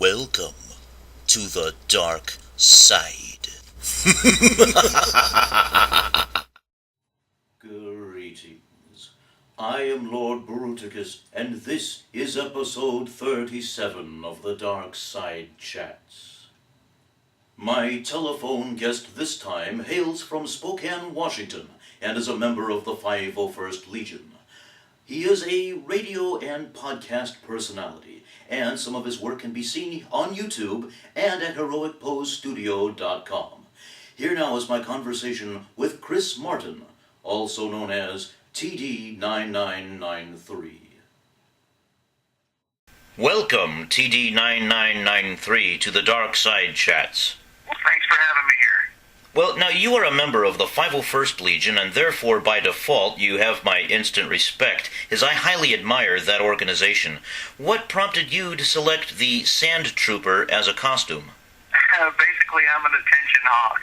Welcome to the dark side. Greetings. I am Lord Bruticus, and this is episode 37 of the Dark Side Chats. My telephone guest this time hails from Spokane, Washington, and is a member of the 501st Legion. He is a radio and podcast personality, and some of his work can be seen on YouTube and at heroicposestudio.com. Here now is my conversation with Chris Martin, also known as TD9993. Welcome, TD9993, to the Dark Side Chats. Well, thanks for having me here. Well, now you are a member of the 501st Legion, and therefore, by default, you have my instant respect, as I highly admire that organization. What prompted you to select the Sand Trooper as a costume? Basically, I'm an attention hog.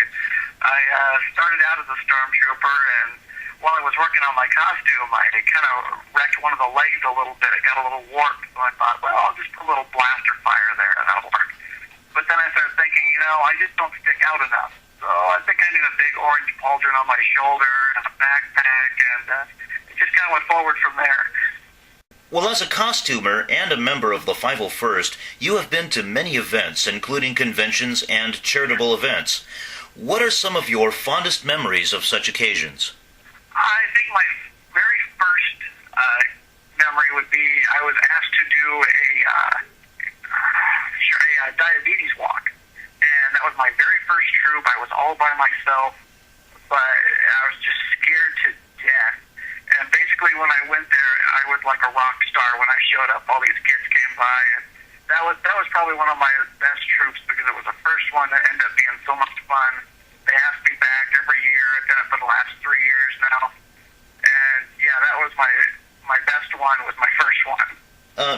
I started out as a stormtrooper, and while I was working on my costume, I kind of wrecked one of the legs a little bit. It got a little warped, so I thought, well, I'll just put a little blaster fire there, and that'll work. But then I started thinking, I just don't stick out enough. So I think I need a big orange pauldron on my shoulder and a backpack, and it just kind of went forward from there. Well, as a costumer and a member of the 501st, you have been to many events, including conventions and charitable events. What are some of your fondest memories of such occasions? I think my very first memory would be I was asked to do a diabetes walk. And that was my very first troop. I was all by myself, but I was just scared to death. And basically when I went there, I was like a rock star when I showed up. All these kids came by, and that was probably one of my best troops because it was the first one that ended up being so much fun. They asked me back every year. I've done it for the last 3 years now. And yeah, that was my best one, was my first one.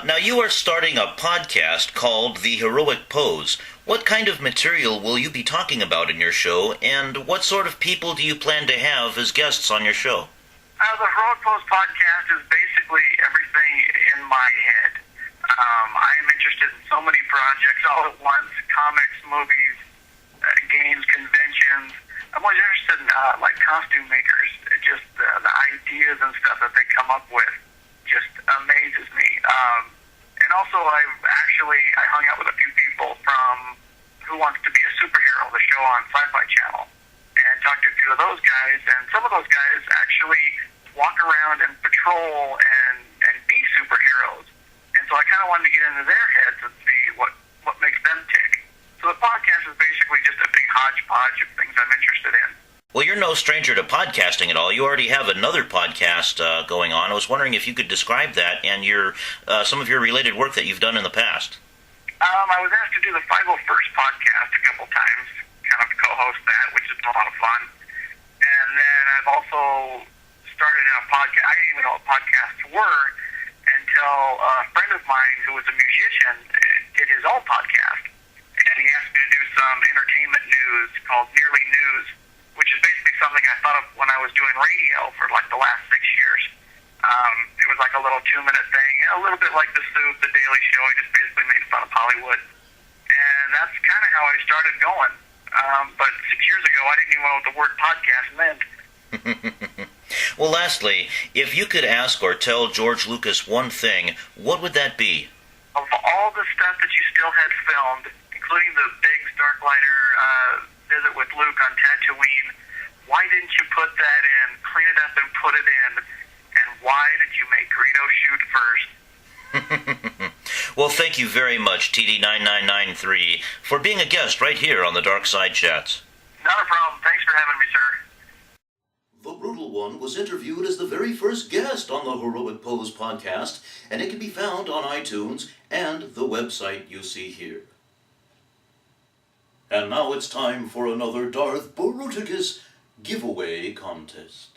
Now you are starting a podcast called The Heroic Pose. What kind of material will you be talking about in your show, and what sort of people do you plan to have as guests on your show? The Heroic Pose podcast is basically everything in my head. I'm interested in so many projects all at once: comics, movies, games, conventions. I'm always interested in like costume makers. Just the ideas and stuff that they come up with just amazes me. And also I hung out with a few people from Who Wants to Be a Superhero, the show on Sci-Fi Channel, and talked to a few of those guys, and some of those guys actually walk around and patrol and be superheroes. And so I kind of wanted to get into their heads and see what makes them tick. So the podcast is basically just a big hodgepodge of things I'm interested in. Well, you're no stranger to podcasting at all. You already have another podcast going on. I was wondering if you could describe that and some of your related work that you've done in the past. I was asked to do the 501st podcast a couple times, kind of co-host that, which has been a lot of fun. And then I've also started in a podcast. I didn't even know what podcasts were until a friend of mine who was a musician did his own podcast. And he asked me to do some entertainment news called Nearly News, which is basically something I thought of when I was doing radio for like the last 6 years. It was like a little 2-minute thing, a little bit like The Soup, The Daily Show. I just basically made fun of Hollywood. And that's kind of how I started going. But 6 years ago, I didn't even know what the word podcast meant. Well, lastly, if you could ask or tell George Lucas one thing, what would that be? Of all the stuff that you still had filmed, including the big Starklighter visit with Luke on Tatooine, why didn't you put that in, clean it up and put it in, and why did you make Greedo shoot first? Well, thank you very much, TD9993, for being a guest right here on the Dark Side Chats. Not a problem. Thanks for having me, sir. The Brutal One was interviewed as the very first guest on the Heroic Pose podcast, and it can be found on iTunes and the website you see here. And now it's time for another Darth Bruticus giveaway contest.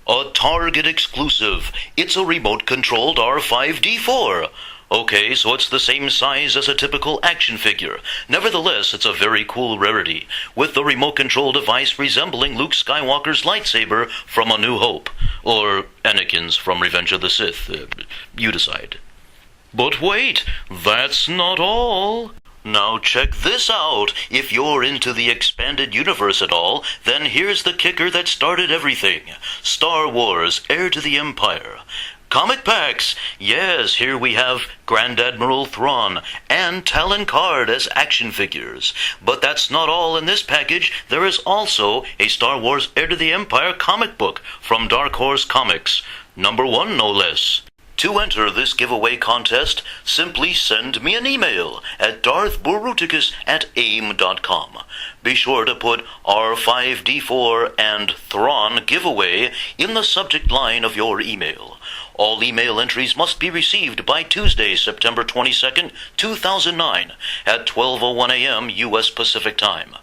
A Target exclusive. It's a remote-controlled R5D4. Okay, so it's the same size as a typical action figure. Nevertheless, it's a very cool rarity, with the remote control device resembling Luke Skywalker's lightsaber from A New Hope, or Anakin's from Revenge of the Sith. You decide. But wait, that's not all. Now check this out. If you're into the expanded universe at all, then here's the kicker that started everything. Star Wars, Heir to the Empire. Comic packs! Yes, here we have Grand Admiral Thrawn and Talon Card as action figures. But that's not all in this package. There is also a Star Wars Heir to the Empire comic book from Dark Horse Comics. #1, no less. To enter this giveaway contest, simply send me an email at darthbruticus@aim.com. Be sure to put R5D4 and Thrawn giveaway in the subject line of your email. All email entries must be received by Tuesday, September 22nd, 2009 at 12:01 a.m. U.S. Pacific Time.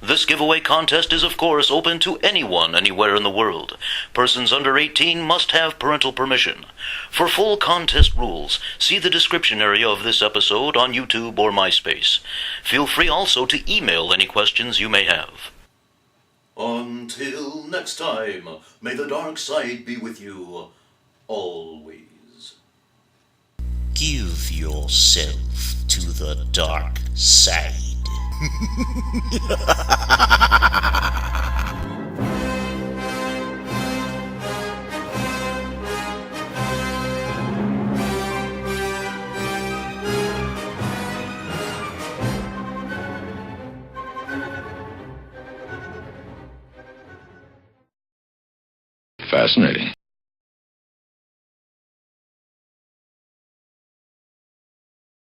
This giveaway contest is, of course, open to anyone anywhere in the world. Persons under 18 must have parental permission. For full contest rules, see the description area of this episode on YouTube or MySpace. Feel free also to email any questions you may have. Until next time, may the dark side be with you always. Give yourself to the dark side. Fascinating.